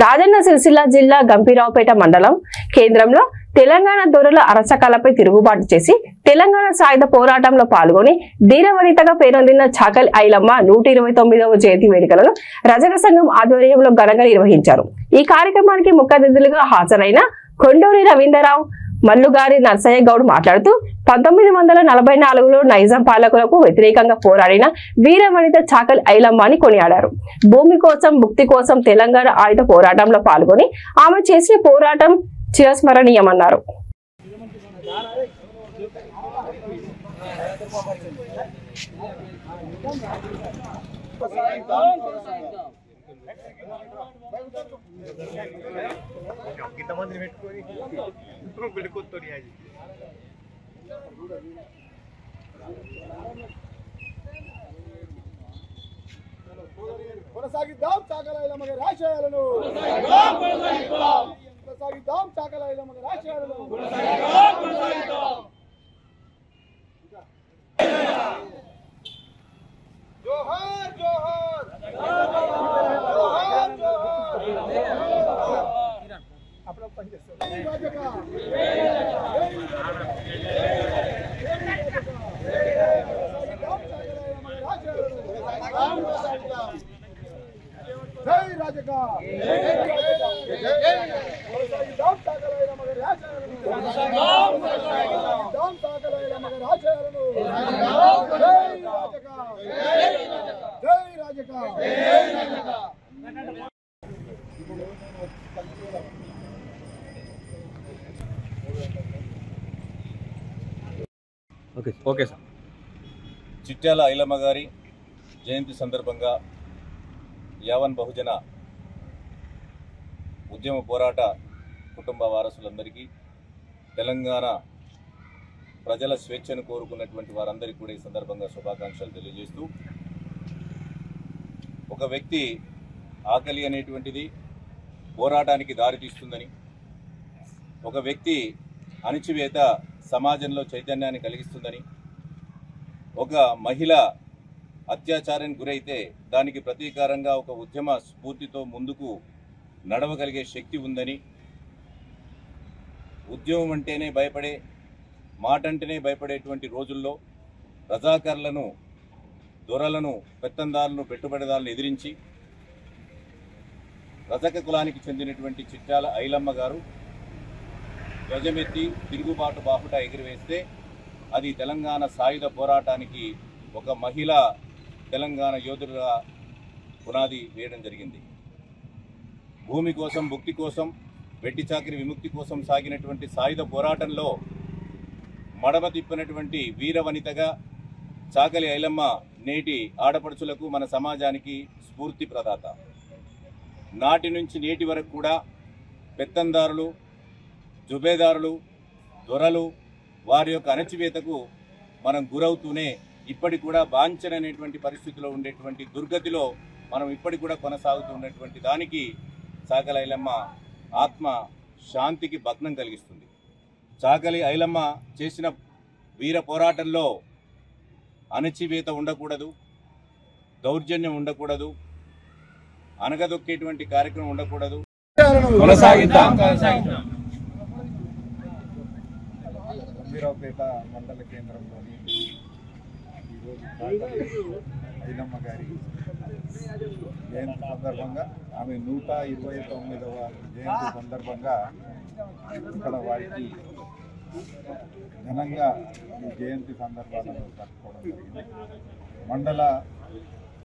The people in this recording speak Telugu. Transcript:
రాజన్న సిరిసిల్ల జిల్లా గంభీరావుపేట మండలం కేంద్రంలో తెలంగాణ దొరల అరచకాలపై తిరుగుబాటు చేసి తెలంగాణ సాయుధ పోరాటంలో పాల్గొని ధీరవనితగా పేరొందిన చాకలి ఐలమ్మ 129వ జయంతి వేడుకలను రజక సంఘం ఆధ్వర్యంలో ఘనంగా నిర్వహించారు। ఈ కార్యక్రమానికి ముఖ్య అతిథులుగా హాజరైన కొండూరి రవీంద్రరావు మల్లుగారి నర్సయ్య గౌడ్ మాట్లాడుతూ 1944లో నైజాం పాలకులకు వ్యతిరేకంగా పోరాడిన వీరవనిత చాకలి ఐలమ్మ అని కొనియాడారు। భూమి కోసం ముక్తి కోసం తెలంగాణ ఆయుధ పోరాటంలో పాల్గొని ఆమె చేసిన పోరాటం చిరస్మరణీయమన్నారు। కొనసాగిద్దాం చాకలి ఐలమ్మ గారి ఆశయాలను కొనసాగిద్దాం చాకలి ఐలమ్మ గారి ఆశయాలను జోహార్ జోహార్ జోహార్ జోహార్ అప్పుడు పని చేస్తారు జై రాజక ఓకే సార్। చిట్యాల ఐలమ్మ గారి జయంతి సందర్భంగా యావన్ బహుజన ఉద్యమ పోరాట కుటుంబ వారసులందరికీ తెలంగాణ ప్రజల స్వేచ్ఛను కోరుకున్నటువంటి వారందరికీ కూడా ఈ సందర్భంగా శుభాకాంక్షలు తెలియజేస్తూ, ఒక వ్యక్తి ఆకలి అనేటువంటిది పోరాటానికి దారితీస్తుందని, ఒక వ్యక్తి అణిచివేత సమాజంలో చైతన్యాన్ని కలిగిస్తుందని, ఒక మహిళ అత్యాచారానికి గురైతే దానికి ప్రతీకారంగా ఒక ఉద్యమ స్ఫూర్తితో ముందుకు నడవగలిగే శక్తి ఉందని, ఉద్యమం అంటేనే భయపడే, మాట అంటేనే భయపడేటువంటి రోజుల్లో రజాకర్లను, దొరలను, పెత్తందారులను, పెట్టుబడిదారులను ఎదిరించి రజక కులానికి చెందినటువంటి చిట్యాల ఐలమ్మ గారు ధ్వజమెత్తి తిరుగుబాటు బాహుట ఎగిరివేస్తే అది తెలంగాణ సాయుధ పోరాటానికి ఒక మహిళ తెలంగాణ యోధులుగా పునాది వేయడం జరిగింది। భూమి కోసం, భుక్తి కోసం, వెట్టి చాకిరి విముక్తి కోసం సాగినటువంటి సాయుధ పోరాటంలో మడమ తిప్పినటువంటి వీరవనితగా చాకలి ఐలమ్మ నేటి ఆడపడుచులకు, మన సమాజానికి స్ఫూర్తి ప్రదాత। నాటి నుంచి నేటి వరకు కూడా పెత్తందారులు, జుబేదారులు, దొరలు వారి యొక్క అణచివేతకు మనం గురవుతూనే ఇప్పటికి కూడా బాంఛననేటువంటి పరిస్థితిలో ఉండేటువంటి దుర్గతిలో మనం ఇప్పటికి కూడా కొనసాగుతూ ఉన్నటువంటి దానికి చాకలి ఐలమ్మ ఆత్మ శాంతికి భగ్నం కలిగిస్తుంది। చాకలి ఐలమ్మ చేసిన వీర పోరాటంలో అణచివేత ఉండకూడదు, దౌర్జన్యం ఉండకూడదు, అనగదొక్కేటువంటి కార్యక్రమం ఉండకూడదు। గంభీరావుపేట మండల కేంద్రంలోని ఈరోజు ఐలమ్మ గారి జయంతి సందర్భంగా, ఆమె 129వ జయంతి సందర్భంగా ఇక్కడ వారికి ఘనంగా ఈ జయంతి సందర్భాలను జరుపుకోవడం జరిగింది। మండల